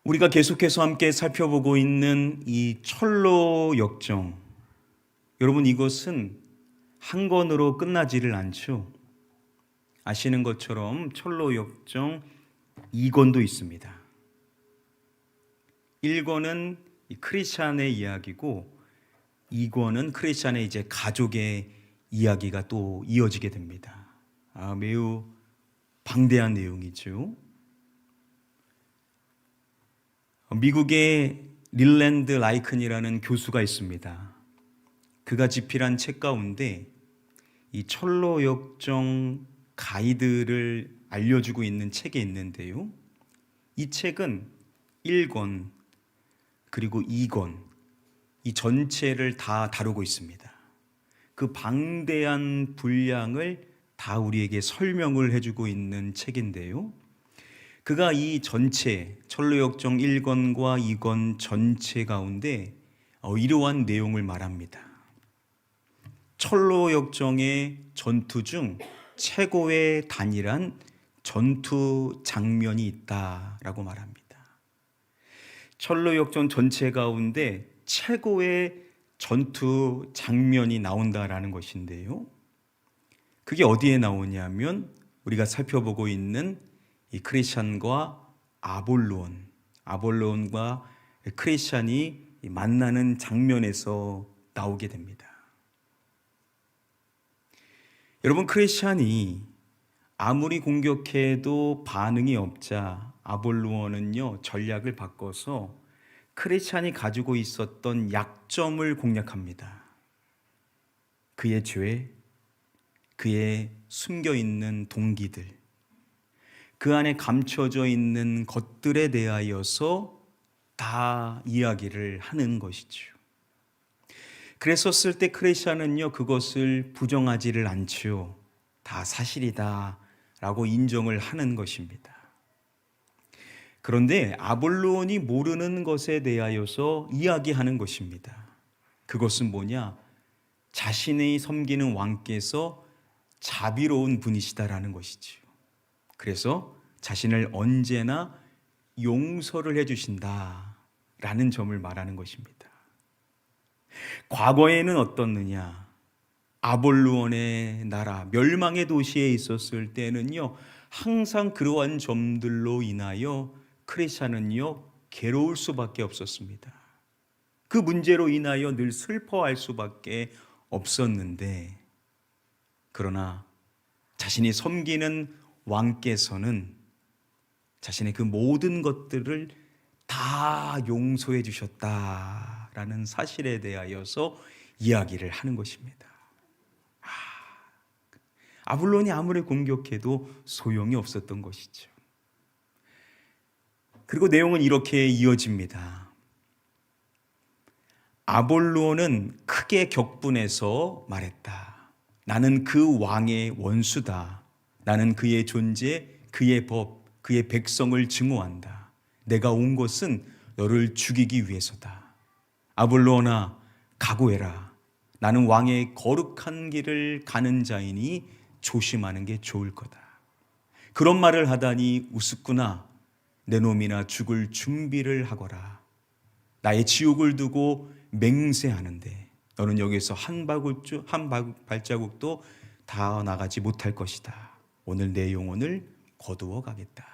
우리가 계속해서 함께 살펴보고 있는 이 철로 역정, 여러분 이것은 한 권으로 끝나지를 않죠. 아시는 것처럼 철로 역정 2권도 있습니다. 1권은 크리스찬의 이야기고 2권은 크리스찬의 이제 가족의 이야기가 또 이어지게 됩니다. 매우 방대한 내용이죠. 미국의 릴랜드 라이큰이라는 교수가 있습니다. 그가 집필한 책 가운데 이 철로 역정 가이드를 알려주고 있는 책이 있는데요. 이 책은 1권 그리고 2권 이 전체를 다 다루고 있습니다. 그 방대한 분량을 다 우리에게 설명을 해주고 있는 책인데요. 그가 이 전체 철로역정 1권과 2권 전체 가운데 이러한 내용을 말합니다. 철로역정의 전투 중 최고의 단일한 전투 장면이 있다라고 말합니다. 철로역정 전체 가운데 최고의 전투 장면이 나온다라는 것인데요. 그게 어디에 나오냐면 우리가 살펴보고 있는 이 크리스찬과 아볼로온과 크리스찬이 만나는 장면에서 나오게 됩니다. 여러분, 크리스찬이 아무리 공격해도 반응이 없자 아볼로온은요 전략을 바꿔서 크리스찬이 가지고 있었던 약점을 공략합니다. 그의 죄, 그의 숨겨있는 동기들, 그 안에 감춰져 있는 것들에 대하여서 다 이야기를 하는 것이죠. 그랬었을 때 크리스찬은요 그것을 부정하지를 않지요. 다 사실이다 라고 인정을 하는 것입니다. 그런데 아볼로온이 모르는 것에 대하여서 이야기하는 것입니다. 그것은 뭐냐? 자신이 섬기는 왕께서 자비로운 분이시다라는 것이지요. 그래서 자신을 언제나 용서를 해주신다라는 점을 말하는 것입니다. 과거에는 어떻느냐? 아볼로온의 나라, 멸망의 도시에 있었을 때는요, 항상 그러한 점들로 인하여 크리스찬은요, 괴로울 수밖에 없었습니다. 그 문제로 인하여 늘 슬퍼할 수밖에 없었는데, 그러나 자신이 섬기는 왕께서는 자신의 그 모든 것들을 다 용서해 주셨다라는 사실에 대하여서 이야기를 하는 것입니다. 아볼론이 아무리 공격해도 소용이 없었던 것이죠. 그리고 내용은 이렇게 이어집니다. 아볼론은 크게 격분해서 말했다. 나는 그 왕의 원수다. 나는 그의 존재, 그의 법, 그의 백성을 증오한다. 내가 온 것은 너를 죽이기 위해서다. 아볼론아, 각오해라. 나는 왕의 거룩한 길을 가는 자이니 조심하는 게 좋을 거다. 그런 말을 하다니 우습구나. 내 놈이나 죽을 준비를 하거라. 나의 지옥을 두고 맹세하는데 너는 여기서 한 발자국도 다 나가지 못할 것이다. 오늘 내 영혼을 거두어 가겠다.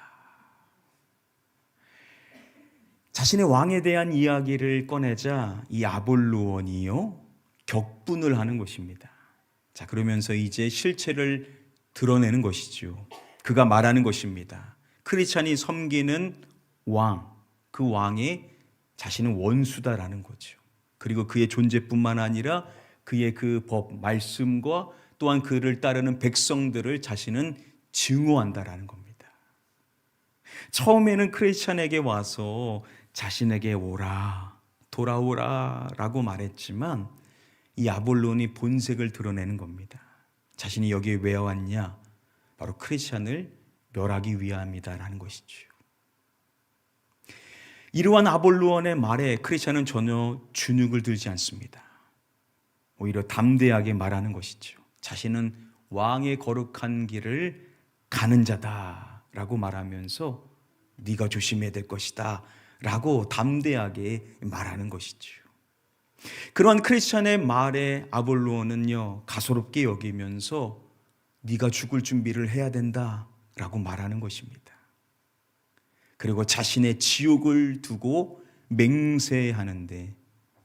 자신의 왕에 대한 이야기를 꺼내자 이 아볼로온이요 격분을 하는 것입니다. 자, 그러면서 이제 실체를 드러내는 것이죠. 그가 말하는 것입니다. 크리스찬이 섬기는 왕, 그 왕의 자신은 원수다라는 거죠. 그리고 그의 존재뿐만 아니라 그의 그 법, 말씀과 또한 그를 따르는 백성들을 자신은 증오한다라는 겁니다. 처음에는 크리스찬에게 와서 자신에게 오라, 돌아오라 라고 말했지만 이 아볼론이 본색을 드러내는 겁니다. 자신이 여기에 왜 왔냐? 바로 크리스찬을 멸하기 위함이다라는 것이죠. 이러한 아볼로온의 말에 크리스찬은 전혀 주눅을 들지 않습니다. 오히려 담대하게 말하는 것이죠. 자신은 왕의 거룩한 길을 가는 자다라고 말하면서 네가 조심해야 될 것이다 라고 담대하게 말하는 것이죠. 그러한 크리스찬의 말에 아볼로는요, 가소롭게 여기면서 네가 죽을 준비를 해야 된다 라고 말하는 것입니다. 그리고 자신의 지옥을 두고 맹세하는데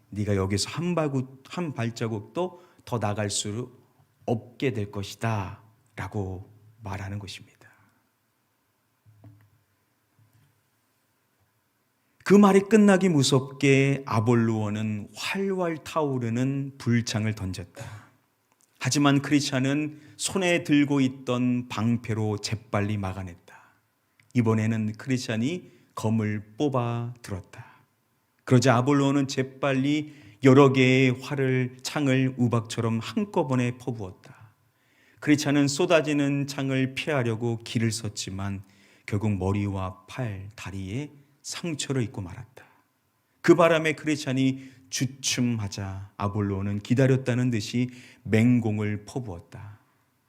네가 여기서 한 발자국도 더 나갈 수 없게 될 것이다 라고 말하는 것입니다. 그 말이 끝나기 무섭게 아볼로원은 활활 타오르는 불창을 던졌다. 하지만 크리스찬은 손에 들고 있던 방패로 재빨리 막아냈다. 이번에는 크리스찬이 검을 뽑아 들었다. 그러자 아볼로는 재빨리 여러 개의 창을 우박처럼 한꺼번에 퍼부었다. 크리스찬은 쏟아지는 창을 피하려고 길을 썼지만 결국 머리와 팔, 다리에 상처를 입고 말았다. 그 바람에 크리스찬이 주춤하자 아볼로는 기다렸다는 듯이 맹공을 퍼부었다.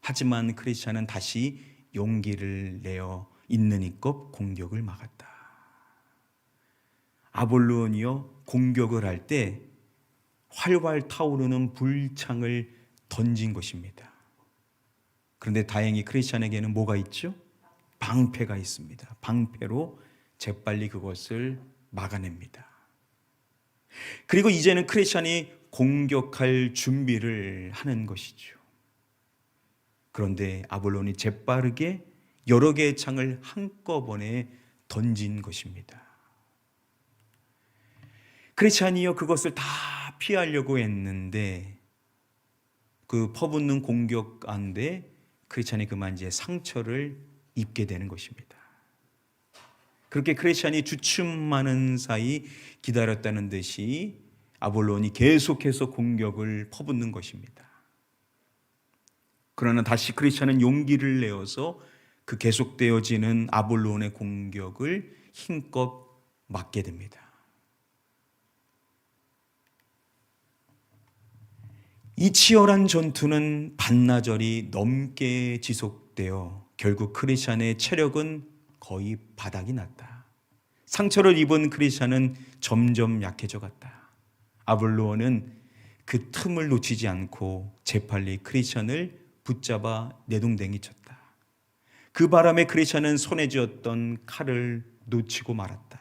하지만 크리스찬은 다시 용기를 내어 있는 이껏 공격을 막았다. 아볼로니요, 공격을 할 때 활활 타오르는 불창을 던진 것입니다. 그런데 다행히 크리스찬에게는 뭐가 있죠? 방패가 있습니다. 방패로 재빨리 그것을 막아냅니다. 그리고 이제는 크리스찬이 공격할 준비를 하는 것이죠. 그런데 아볼론이 재빠르게 여러 개의 창을 한꺼번에 던진 것입니다. 크리스찬이요, 그것을 다 피하려고 했는데 그 퍼붓는 공격 가운데 크리스찬이 그만 이제 상처를 입게 되는 것입니다. 그렇게 크리스찬이 주춤하는 사이 기다렸다는 듯이 아볼론이 계속해서 공격을 퍼붓는 것입니다. 그러나 다시 크리스찬은 용기를 내어서 그 계속되어지는 아볼론의 공격을 힘껏 막게 됩니다. 이 치열한 전투는 반나절이 넘게 지속되어 결국 크리스찬의 체력은 거의 바닥이 났다. 상처를 입은 크리스찬은 점점 약해져 갔다. 아볼로는 그 틈을 놓치지 않고 재빨리 크리스찬을 붙잡아 내동댕이 쳤다. 그 바람에 크리스찬은 손에 쥐었던 칼을 놓치고 말았다.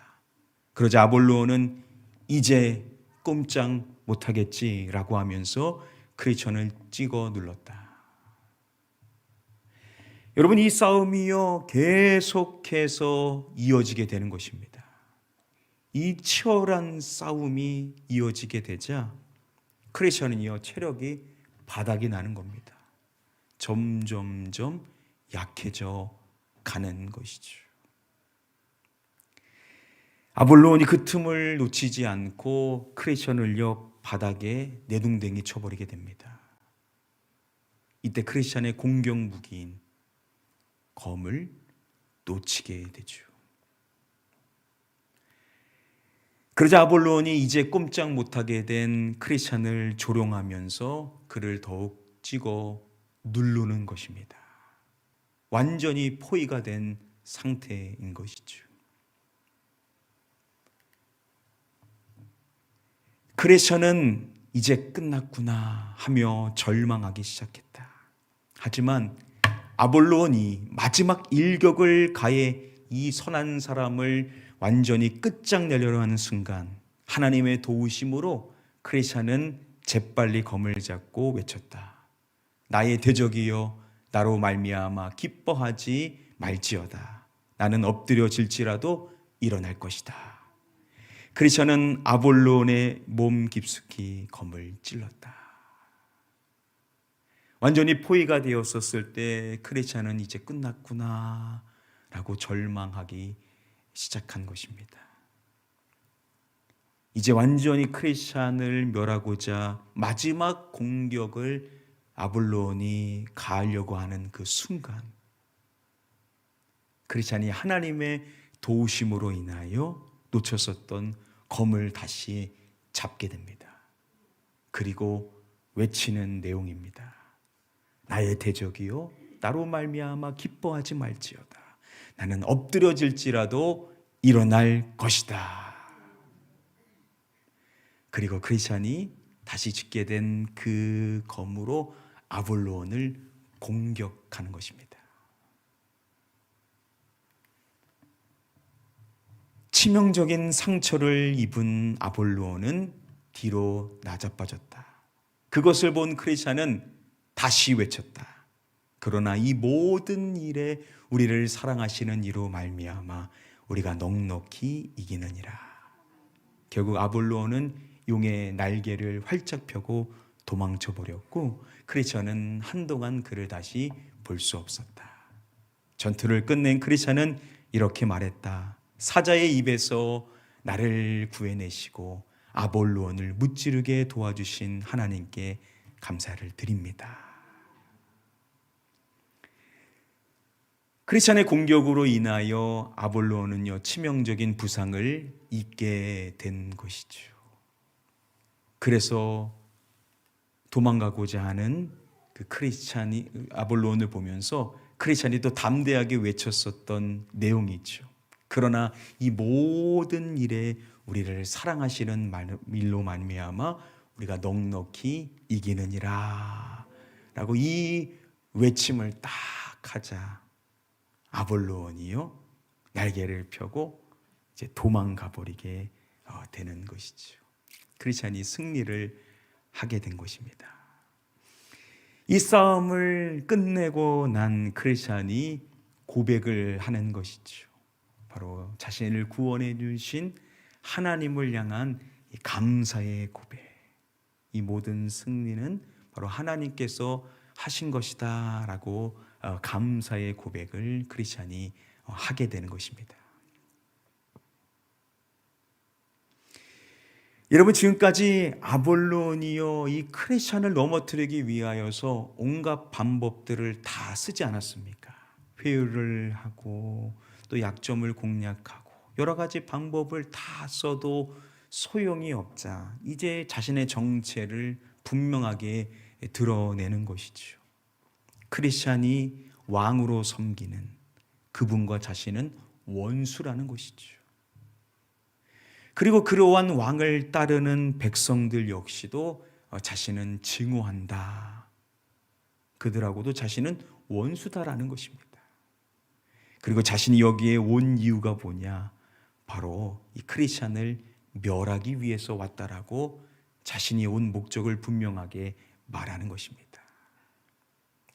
그러자 아볼로는 이제 꼼짝 못하겠지라고 하면서 크리스찬을 찍어 눌렀다. 여러분, 이 싸움이요 계속해서 이어지게 되는 것입니다. 이 치열한 싸움이 이어지게 되자 크리스찬은요 체력이 바닥이 나는 겁니다. 점점점 약해져 가는 것이죠. 아볼론이 그 틈을 놓치지 않고 크리스찬을요 바닥에 내둥댕이 쳐버리게 됩니다. 이때 크리스찬의 공격 무기인 검을 놓치게 되죠. 그러자 아볼론이 이제 꼼짝 못하게 된 크리스찬을 조롱하면서 그를 더욱 찍어 누르는 것입니다. 완전히 포위가 된 상태인 것이죠. 크리스찬은 이제 끝났구나 하며 절망하기 시작했다. 하지만 아볼론이 마지막 일격을 가해 이 선한 사람을 완전히 끝장내려고 하는 순간 하나님의 도우심으로 크리스찬은 재빨리 검을 잡고 외쳤다. 나의 대적이여 나로 말미암아 기뻐하지 말지어다. 나는 엎드려질지라도 일어날 것이다. 크리스찬은 아볼론의 몸 깊숙이 검을 찔렀다. 완전히 포위가 되었었을 때 크리스찬은 이제 끝났구나 라고 절망하기 시작한 것입니다. 이제 완전히 크리스찬을 멸하고자 마지막 공격을 아볼론이 가하려고 하는 그 순간 크리스찬이 하나님의 도우심으로 인하여 놓쳤었던 검을 다시 잡게 됩니다. 그리고 외치는 내용입니다. 나의 대적이요 나로 말미암아 기뻐하지 말지어다. 나는 엎드려질지라도 일어날 것이다 그리고 크리스찬이 다시 짓게 된 그 검으로 아볼로온을 공격하는 것입니다. 치명적인 상처를 입은 아볼로온은 뒤로 나자빠졌다. 그것을 본 크리스찬은 다시 외쳤다. 그러나 이 모든 일에 우리를 사랑하시는 이로 말미암아 우리가 넉넉히 이기느니라. 결국 아볼로온은 용의 날개를 활짝 펴고 도망쳐 버렸고 크리스찬은 한동안 그를 다시 볼 수 없었다. 전투를 끝낸 크리스찬은 이렇게 말했다. 사자의 입에서 나를 구해내시고 아볼로온을 무찌르게 도와주신 하나님께 감사를 드립니다. 크리스찬의 공격으로 인하여 아볼로온은요 치명적인 부상을 입게 된 것이죠. 그래서 도망가고자 하는 그 크리스찬이 아볼로온을 보면서 크리스찬이 또 담대하게 외쳤었던 내용이 있죠. 그러나 이 모든 일에 우리를 사랑하시는 일로 말미암아 우리가 넉넉히 이기느니라 라고 이 외침을 딱 하자 아볼로온이요 날개를 펴고 이제 도망가 버리게 되는 것이죠. 크리스찬이 승리를 하게 된 것입니다. 이 싸움을 끝내고 난 크리스찬이 고백을 하는 것이죠. 바로 자신을 구원해 주신 하나님을 향한 감사의 고백. 이 모든 승리는 바로 하나님께서 하신 것이다 라고 감사의 고백을 크리스찬이 하게 되는 것입니다. 여러분, 지금까지 아볼론이요 이 크리스찬을 넘어뜨리기 위하여서 온갖 방법들을 다 쓰지 않았습니까? 회유를 하고 또 약점을 공략하고 여러 가지 방법을 다 써도 소용이 없자 이제 자신의 정체를 분명하게 드러내는 것이죠. 크리스찬이 왕으로 섬기는 그분과 자신은 원수라는 것이죠. 그리고 그러한 왕을 따르는 백성들 역시도 자신은 증오한다. 그들하고도 자신은 원수다라는 것입니다. 그리고 자신이 여기에 온 이유가 뭐냐? 바로 이 크리스찬을 멸하기 위해서 왔다라고 자신이 온 목적을 분명하게 말하는 것입니다.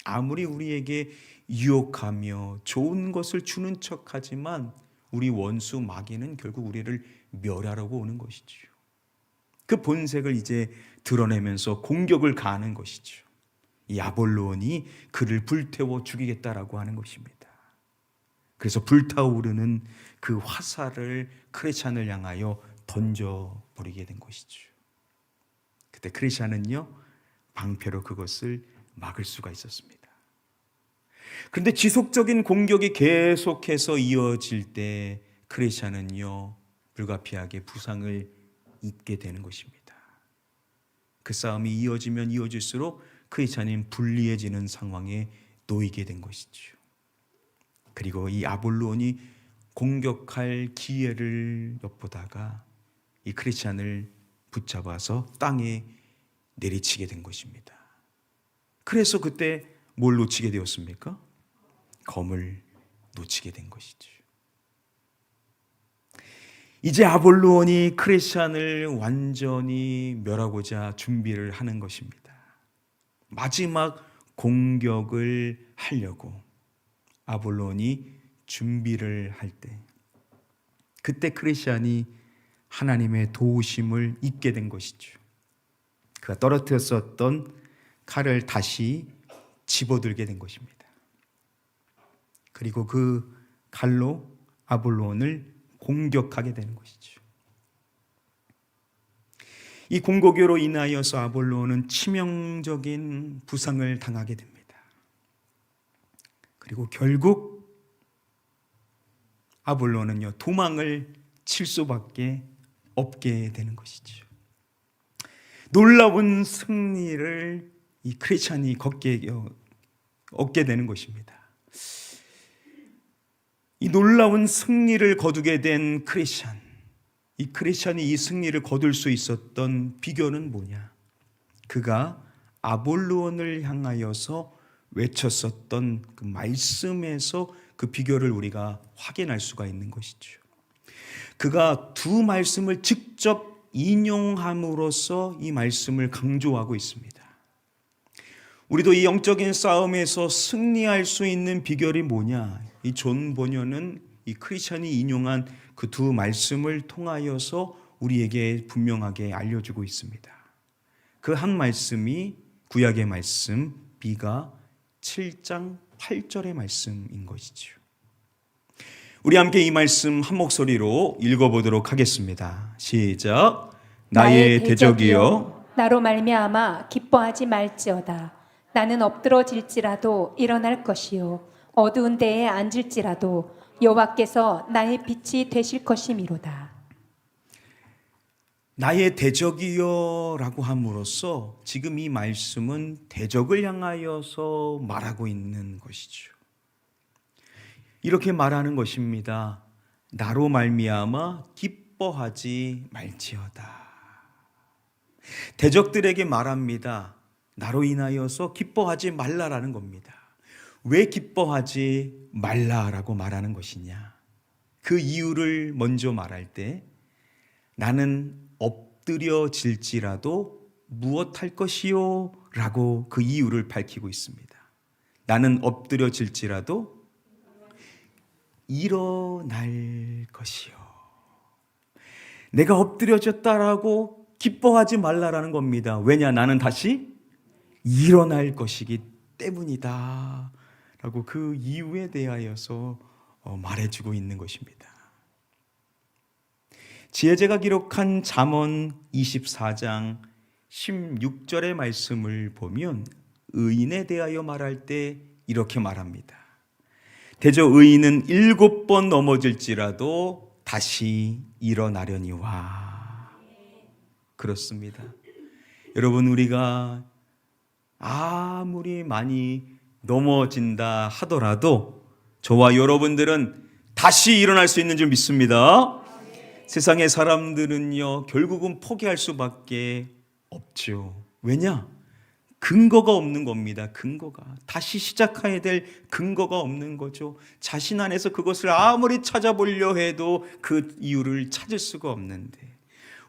아무리 우리에게 유혹하며 좋은 것을 주는 척하지만 우리 원수 마귀는 결국 우리를 멸하려고 오는 것이죠. 그 본색을 이제 드러내면서 공격을 가하는 것이죠. 이 아볼론이 그를 불태워 죽이겠다라고 하는 것입니다. 그래서 불타오르는 그 화살을 크리스찬을 향하여 던져버리게 된 것이죠. 그때 크리스찬은요 방패로 그것을 막을 수가 있었습니다. 그런데 지속적인 공격이 계속해서 이어질 때 크리스찬은요 불가피하게 부상을 입게 되는 것입니다. 그 싸움이 이어지면 이어질수록 크리스찬은 불리해지는 상황에 놓이게 된 것이죠. 그리고 이 아볼론이 공격할 기회를 엿보다가 이 크리스찬을 붙잡아서 땅에 내리치게 된 것입니다. 그래서 그때 뭘 놓치게 되었습니까? 검을 놓치게 된 것이죠. 이제 아볼론이 크리스찬을 완전히 멸하고자 준비를 하는 것입니다. 마지막 공격을 하려고 아볼론이 준비를 할 때 그때 크리스찬이 하나님의 도우심을 입게 된 것이죠. 그가 떨어뜨렸었던 칼을 다시 집어들게 된 것입니다. 그리고 그 칼로 아볼론을 공격하게 되는 것이죠. 이 공격으로 인하여서 아볼론은 치명적인 부상을 당하게 됩니다. 그리고 결국 아볼론은요 도망을 칠 수밖에 없게 되는 것이죠. 놀라운 승리를 이 크리스찬이 얻게 되는 것입니다. 이 놀라운 승리를 거두게 된 크리스찬, 이 크리스찬이 이 승리를 거둘 수 있었던 비결은 뭐냐? 그가 아볼로온을 향하여서 외쳤었던 그 말씀에서 그 비결을 우리가 확인할 수가 있는 것이죠. 그가 두 말씀을 직접 인용함으로써 이 말씀을 강조하고 있습니다. 우리도 이 영적인 싸움에서 승리할 수 있는 비결이 뭐냐? 이 존 보녀는 이 크리스찬이 인용한 그 두 말씀을 통하여서 우리에게 분명하게 알려주고 있습니다. 그 한 말씀이 구약의 말씀 미가 7장 8절의 말씀인 것이죠. 우리 함께 이 말씀 한 목소리로 읽어보도록 하겠습니다. 시작. 나의 대적이여 나로 말미암아 기뻐하지 말지어다. 나는 엎드러질지라도 일어날 것이요 어두운 데에 앉을지라도 여호와께서 나의 빛이 되실 것이미로다. 나의 대적이여 라고 함으로써 지금 이 말씀은 대적을 향하여서 말하고 있는 것이죠. 이렇게 말하는 것입니다. 나로 말미암아 기뻐하지 말지어다. 대적들에게 말합니다. 나로 인하여서 기뻐하지 말라라는 겁니다. 왜 기뻐하지 말라라고 말하는 것이냐? 그 이유를 먼저 말할 때 나는 엎드려질지라도 무엇할 것이요? 라고 그 이유를 밝히고 있습니다. 나는 엎드려질지라도 일어날 것이요. 내가 엎드려졌다라고 기뻐하지 말라라는 겁니다. 왜냐? 나는 다시 일어날 것이기 때문이다 라고 그 이유에 대하여서 말해주고 있는 것입니다. 지혜자가 기록한 잠언 24장 16절의 말씀을 보면 의인에 대하여 말할 때 이렇게 말합니다. 대저 의인은 7번 넘어질지라도 다시 일어나려니와. 그렇습니다. 여러분, 우리가 아무리 많이 넘어진다 하더라도 저와 여러분들은 다시 일어날 수 있는 줄 믿습니다. 세상의 사람들은요, 결국은 포기할 수밖에 없죠. 왜냐? 근거가 없는 겁니다. 근거가. 다시 시작해야 될 근거가 없는 거죠. 자신 안에서 그것을 아무리 찾아보려 해도 그 이유를 찾을 수가 없는데,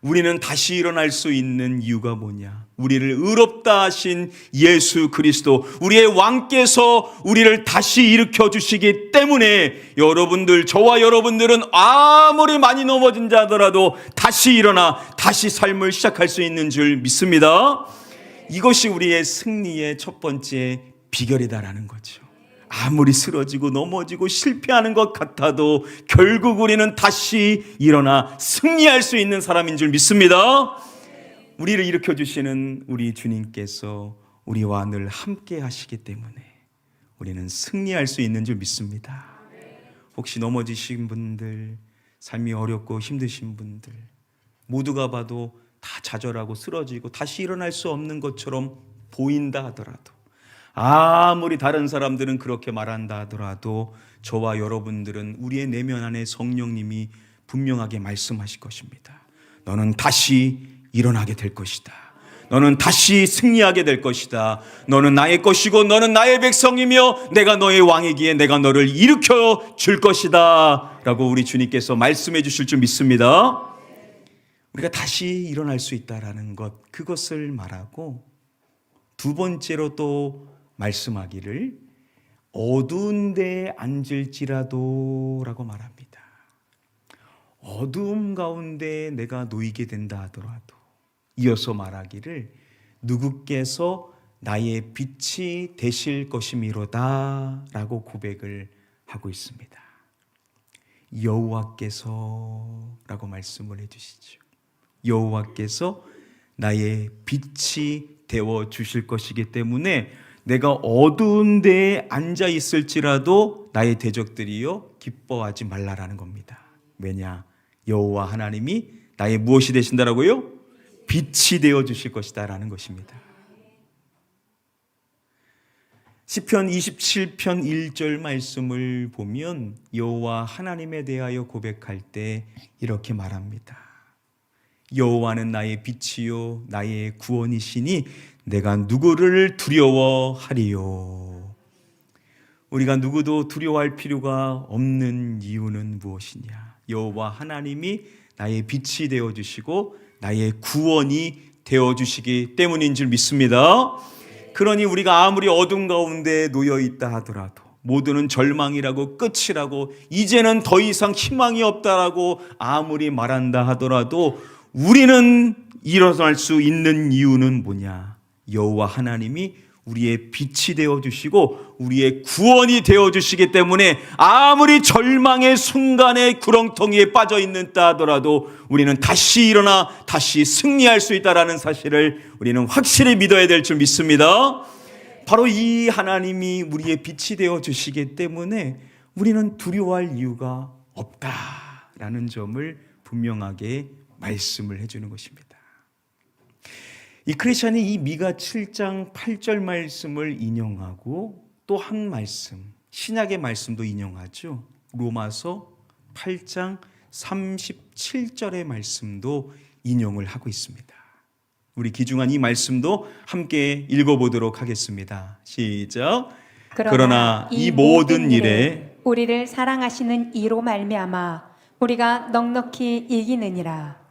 우리는 다시 일어날 수 있는 이유가 뭐냐? 우리를 의롭다 하신 예수 그리스도, 우리의 왕께서 우리를 다시 일으켜 주시기 때문에 여러분들, 저와 여러분들은 아무리 많이 넘어진 자더라도 다시 일어나 다시 삶을 시작할 수 있는 줄 믿습니다. 이것이 우리의 승리의 첫 번째 비결이다라는 거죠. 아무리 쓰러지고 넘어지고 실패하는 것 같아도 결국 우리는 다시 일어나 승리할 수 있는 사람인 줄 믿습니다. 우리를 일으켜 주시는 우리 주님께서 우리와 늘 함께 하시기 때문에 우리는 승리할 수 있는 줄 믿습니다. 혹시 넘어지신 분들, 삶이 어렵고 힘드신 분들, 모두가 봐도 다 좌절하고 쓰러지고 다시 일어날 수 없는 것처럼 보인다 하더라도, 아무리 다른 사람들은 그렇게 말한다 하더라도 저와 여러분들은 우리의 내면 안에 성령님이 분명하게 말씀하실 것입니다. 너는 다시 일어나게 될 것이다. 너는 다시 승리하게 될 것이다. 너는 나의 것이고 너는 나의 백성이며 내가 너의 왕이기에 내가 너를 일으켜 줄 것이다 라고 우리 주님께서 말씀해 주실 줄 믿습니다. 우리가 다시 일어날 수 있다라는 것, 그것을 말하고 두 번째로 또 말씀하기를 어두운 데에 앉을지라도 라고 말합니다. 어두움 가운데 내가 놓이게 된다 하더라도 이어서 말하기를 누구께서 나의 빛이 되실 것이미로다 라고 고백을 하고 있습니다. 여호와께서 라고 말씀을 해주시죠. 여호와께서 나의 빛이 되어 주실 것이기 때문에 내가 어두운 데에 앉아 있을지라도 나의 대적들이요 기뻐하지 말라라는 겁니다. 왜냐? 여호와 하나님이 나의 무엇이 되신다라고요? 빛이 되어 주실 것이다 라는 것입니다. 시편 27편 1절 말씀을 보면 여호와 하나님에 대하여 고백할 때 이렇게 말합니다. 여호와는 나의 빛이요 나의 구원이시니 내가 누구를 두려워하리요. 우리가 누구도 두려워할 필요가 없는 이유는 무엇이냐? 여호와 하나님이 나의 빛이 되어주시고 나의 구원이 되어주시기 때문인 줄 믿습니다. 그러니 우리가 아무리 어둠 가운데 놓여있다 하더라도, 모두는 절망이라고 끝이라고 이제는 더 이상 희망이 없다라고 아무리 말한다 하더라도 우리는 일어날 수 있는 이유는 뭐냐? 여호와 하나님이 우리의 빛이 되어주시고 우리의 구원이 되어주시기 때문에 아무리 절망의 순간에 구렁텅이에 빠져있는다 하더라도 우리는 다시 일어나 다시 승리할 수 있다는 사실을 우리는 확실히 믿어야 될 줄 믿습니다. 바로 이 하나님이 우리의 빛이 되어주시기 때문에 우리는 두려워할 이유가 없다라는 점을 분명하게 말씀을 해주는 것입니다. 이 크리스찬이 이 미가 7장 8절 말씀을 인용하고 또 한 말씀, 신약의 말씀도 인용하죠. 로마서 8장 37절의 말씀도 인용을 하고 있습니다. 우리 귀중한 이 말씀도 함께 읽어보도록 하겠습니다. 시작. 그러나 이 모든 일에 우리를 사랑하시는 이로 말미암아 우리가 넉넉히 이기느니라.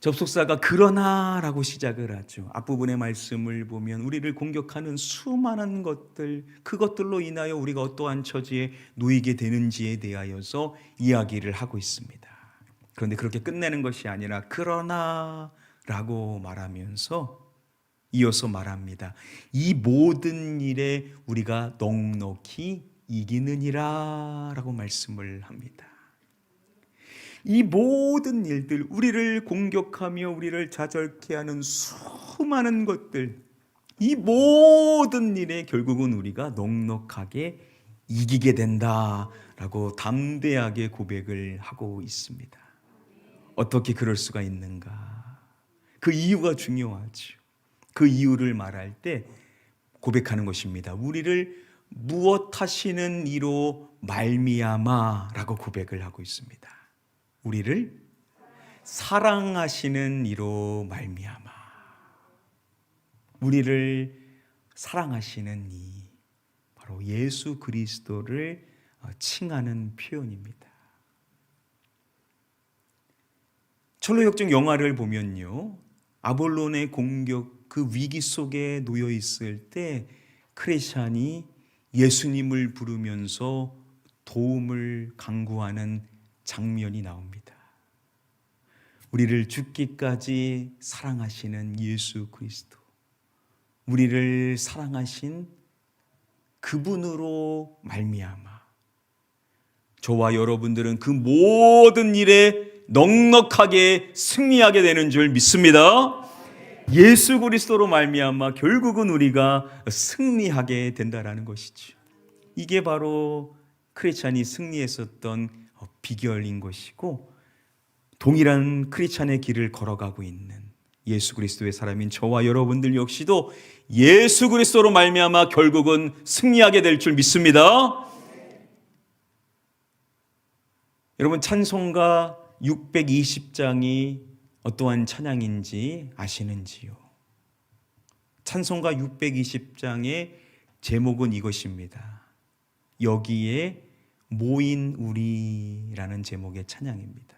접속사가 그러나라고 시작을 하죠. 앞부분의 말씀을 보면 우리를 공격하는 수많은 것들, 그것들로 인하여 우리가 어떠한 처지에 놓이게 되는지에 대하여서 이야기를 하고 있습니다. 그런데 그렇게 끝내는 것이 아니라 그러나라고 말하면서 이어서 말합니다. 이 모든 일에 우리가 넉넉히 이기느니라 라고 말씀을 합니다. 이 모든 일들, 우리를 공격하며 우리를 좌절케 하는 수많은 것들, 이 모든 일에 결국은 우리가 넉넉하게 이기게 된다라고 담대하게 고백을 하고 있습니다. 어떻게 그럴 수가 있는가? 그 이유가 중요하죠. 그 이유를 말할 때 고백하는 것입니다. 우리를 무엇 하시는 이로 말미암아라고 고백을 하고 있습니다. 우리를 사랑하시는 이로 말미암아. 우리를 사랑하시는 이, 바로 예수 그리스도를 칭하는 표현입니다. 철로역정 영화를 보면요, 아볼론의 공격, 그 위기 속에 놓여 있을 때 크레샨이 예수님을 부르면서 도움을 간구하는 장면이 나옵니다. 우리를 죽기까지 사랑하시는 예수 그리스도, 우리를 사랑하신 그분으로 말미암아 저와 여러분들은 그 모든 일에 넉넉하게 승리하게 되는 줄 믿습니다. 예수 그리스도로 말미암아 결국은 우리가 승리하게 된다라는 것이죠. 이게 바로 크리스찬이 승리했었던 비결인 것이고, 동일한 크리스찬의 길을 걸어가고 있는 예수 그리스도의 사람인 저와 여러분들 역시도 예수 그리스도로 말미암아 결국은 승리하게 될 줄 믿습니다. 여러분, 찬송가 620장이 어떠한 찬양인지 아시는지요? 찬송가 620장의 제목은 이것입니다. 여기에 모인 우리라는 제목의 찬양입니다.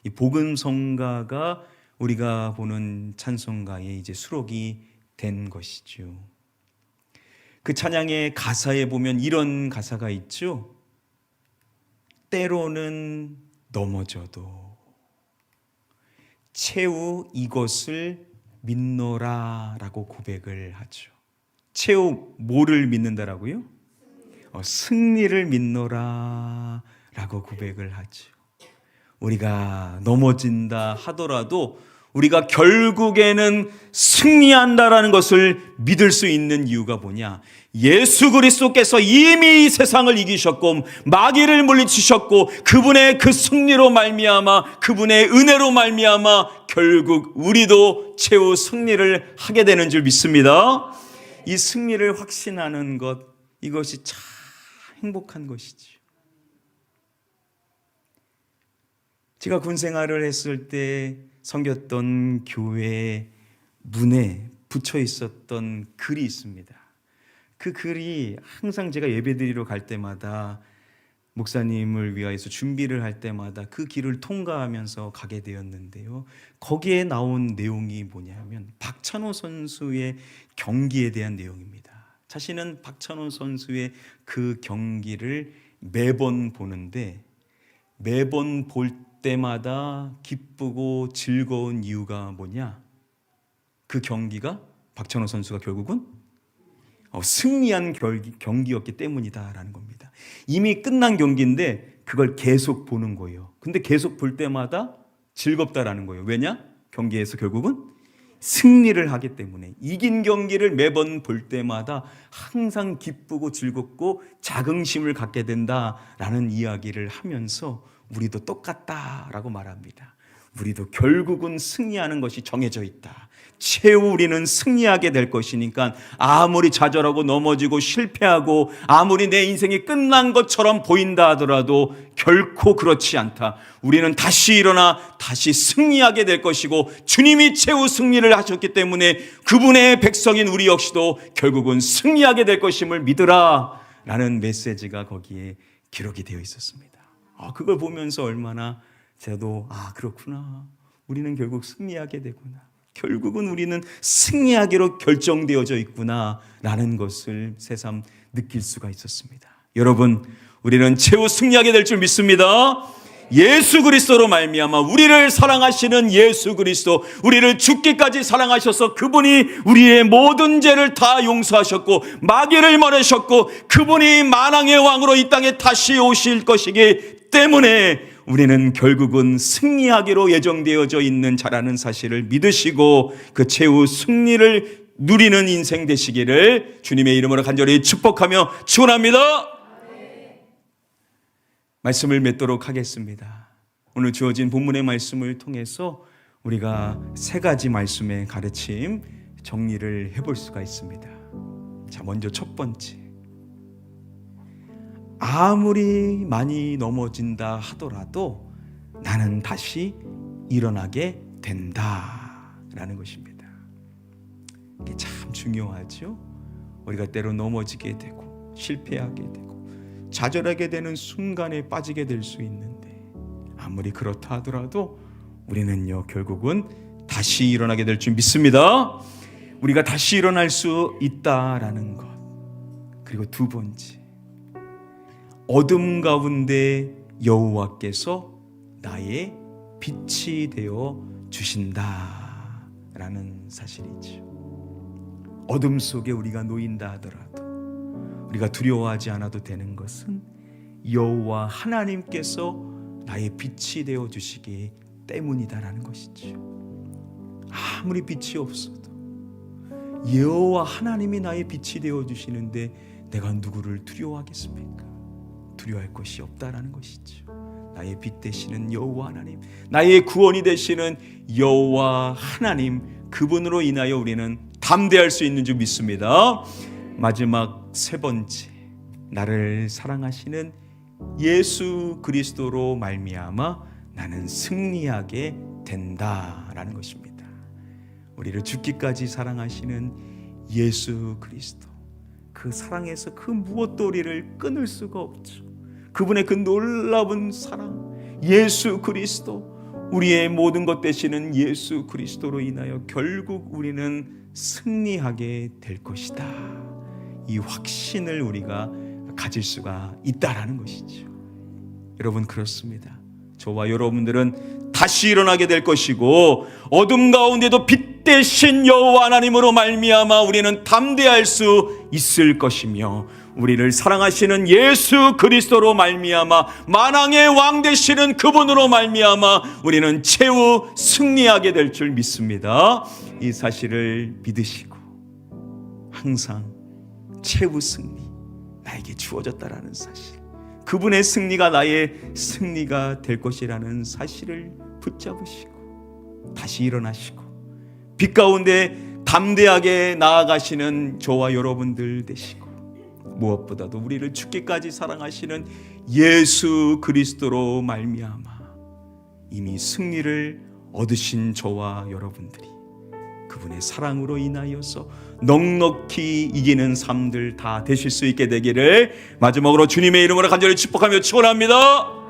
이 복음성가가 우리가 보는 찬송가에 이제 수록이 된 것이죠. 그 찬양의 가사에 보면 이런 가사가 있죠. 때로는 넘어져도 채우 이것을 믿노라라고 고백을 하죠. 채우 뭐를 믿는다라고요? 승리를 믿노라라고 고백을 하죠. 우리가 넘어진다 하더라도 우리가 결국에는 승리한다라는 것을 믿을 수 있는 이유가 뭐냐? 예수 그리스도께서 이미 이 세상을 이기셨고 마귀를 물리치셨고 그분의 그 승리로 말미암아, 그분의 은혜로 말미암아 결국 우리도 최후 승리를 하게 되는 줄 믿습니다. 이 승리를 확신하는 것, 이것이 참 행복한 것이지요. 제가 군 생활을 했을 때 섬겼던 교회 문에 붙여 있었던 글이 있습니다. 그 글이 항상 제가 예배드리러 갈 때마다, 목사님을 위하여서 준비를 할 때마다 그 길을 통과하면서 가게 되었는데요. 거기에 나온 내용이 뭐냐면 박찬호 선수의 경기에 대한 내용입니다. 자신은 박찬호 선수의 그 경기를 매번 보는데, 매번 볼 때마다 기쁘고 즐거운 이유가 뭐냐? 그 경기가, 박찬호 선수가 결국은 승리한 경기였기 때문이다라는 겁니다. 이미 끝난 경기인데 그걸 계속 보는 거예요. 근데 계속 볼 때마다 즐겁다라는 거예요. 왜냐? 경기에서 결국은 승리를 하기 때문에, 이긴 경기를 매번 볼 때마다 항상 기쁘고 즐겁고 자긍심을 갖게 된다라는 이야기를 하면서 우리도 똑같다라고 말합니다. 우리도 결국은 승리하는 것이 정해져 있다. 최후 우리는 승리하게 될 것이니까 아무리 좌절하고 넘어지고 실패하고 아무리 내 인생이 끝난 것처럼 보인다 하더라도 결코 그렇지 않다. 우리는 다시 일어나 다시 승리하게 될 것이고, 주님이 최후 승리를 하셨기 때문에 그분의 백성인 우리 역시도 결국은 승리하게 될 것임을 믿으라 라는 메시지가 거기에 기록이 되어 있었습니다. 그걸 보면서 얼마나 저도 그렇구나, 우리는 결국 승리하게 되구나, 결국은 우리는 승리하기로 결정되어져 있구나 라는 것을 새삼 느낄 수가 있었습니다. 여러분, 우리는 최후 승리하게 될 줄 믿습니다. 예수 그리스도로 말미암아 우리를 사랑하시는 예수 그리스도, 우리를 죽기까지 사랑하셔서 그분이 우리의 모든 죄를 다 용서하셨고 마귀를 멀으셨고 그분이 만왕의 왕으로 이 땅에 다시 오실 것이기 때문에 우리는 결국은 승리하기로 예정되어져 있는 자라는 사실을 믿으시고 그 최후 승리를 누리는 인생 되시기를 주님의 이름으로 간절히 축복하며 축원합니다. 말씀을 맺도록 하겠습니다. 오늘 주어진 본문의 말씀을 통해서 우리가 세 가지 말씀의 가르침 정리를 해볼 수가 있습니다. 자, 먼저 첫 번째, 아무리 많이 넘어진다 하더라도 나는 다시 일어나게 된다라는 것입니다. 이게 참 중요하죠. 우리가 때로 넘어지게 되고 실패하게 되고 좌절하게 되는 순간에 빠지게 될 수 있는데, 아무리 그렇다 하더라도 우리는요 결국은 다시 일어나게 될 줄 믿습니다. 우리가 다시 일어날 수 있다라는 것. 그리고 두 번째, 어둠 가운데 여호와께서 나의 빛이 되어 주신다라는 사실이죠. 어둠 속에 우리가 놓인다 하더라도 우리가 두려워하지 않아도 되는 것은 여호와 하나님께서 나의 빛이 되어 주시기 때문이다라는 것이죠. 아무리 빛이 없어도 여호와 하나님이 나의 빛이 되어 주시는데 내가 누구를 두려워하겠습니까? 두려워할 것이 없다라는 것이죠. 나의 빛 되시는 여호와 하나님, 나의 구원이 되시는 여호와 하나님, 그분으로 인하여 우리는 담대할 수 있는 줄 믿습니다. 마지막 세 번째, 나를 사랑하시는 예수 그리스도로 말미암아 나는 승리하게 된다라는 것입니다. 우리를 죽기까지 사랑하시는 예수 그리스도, 그 사랑에서 그 무엇도 우리를 끊을 수가 없죠. 그분의 그 놀라운 사랑, 예수 그리스도, 우리의 모든 것 되시는 예수 그리스도로 인하여 결국 우리는 승리하게 될 것이다. 이 확신을 우리가 가질 수가 있다라는 것이죠. 여러분, 그렇습니다. 저와 여러분들은 다시 일어나게 될 것이고 어둠 가운데도 빛 대신 여호와 하나님으로 말미암아 우리는 담대할 수 있을 것이며, 우리를 사랑하시는 예수 그리스도로 말미암아 만왕의 왕 되시는 그분으로 말미암아 우리는 최후 승리하게 될 줄 믿습니다. 이 사실을 믿으시고 항상 최후 승리 나에게 주어졌다라는 사실, 그분의 승리가 나의 승리가 될 것이라는 사실을 붙잡으시고 다시 일어나시고 빛 가운데 담대하게 나아가시는 저와 여러분들 되시고, 무엇보다도 우리를 죽기까지 사랑하시는 예수 그리스도로 말미암아 이미 승리를 얻으신 저와 여러분들이 그분의 사랑으로 인하여서 넉넉히 이기는 삶들 다 되실 수 있게 되기를 마지막으로 주님의 이름으로 간절히 축복하며 축원합니다.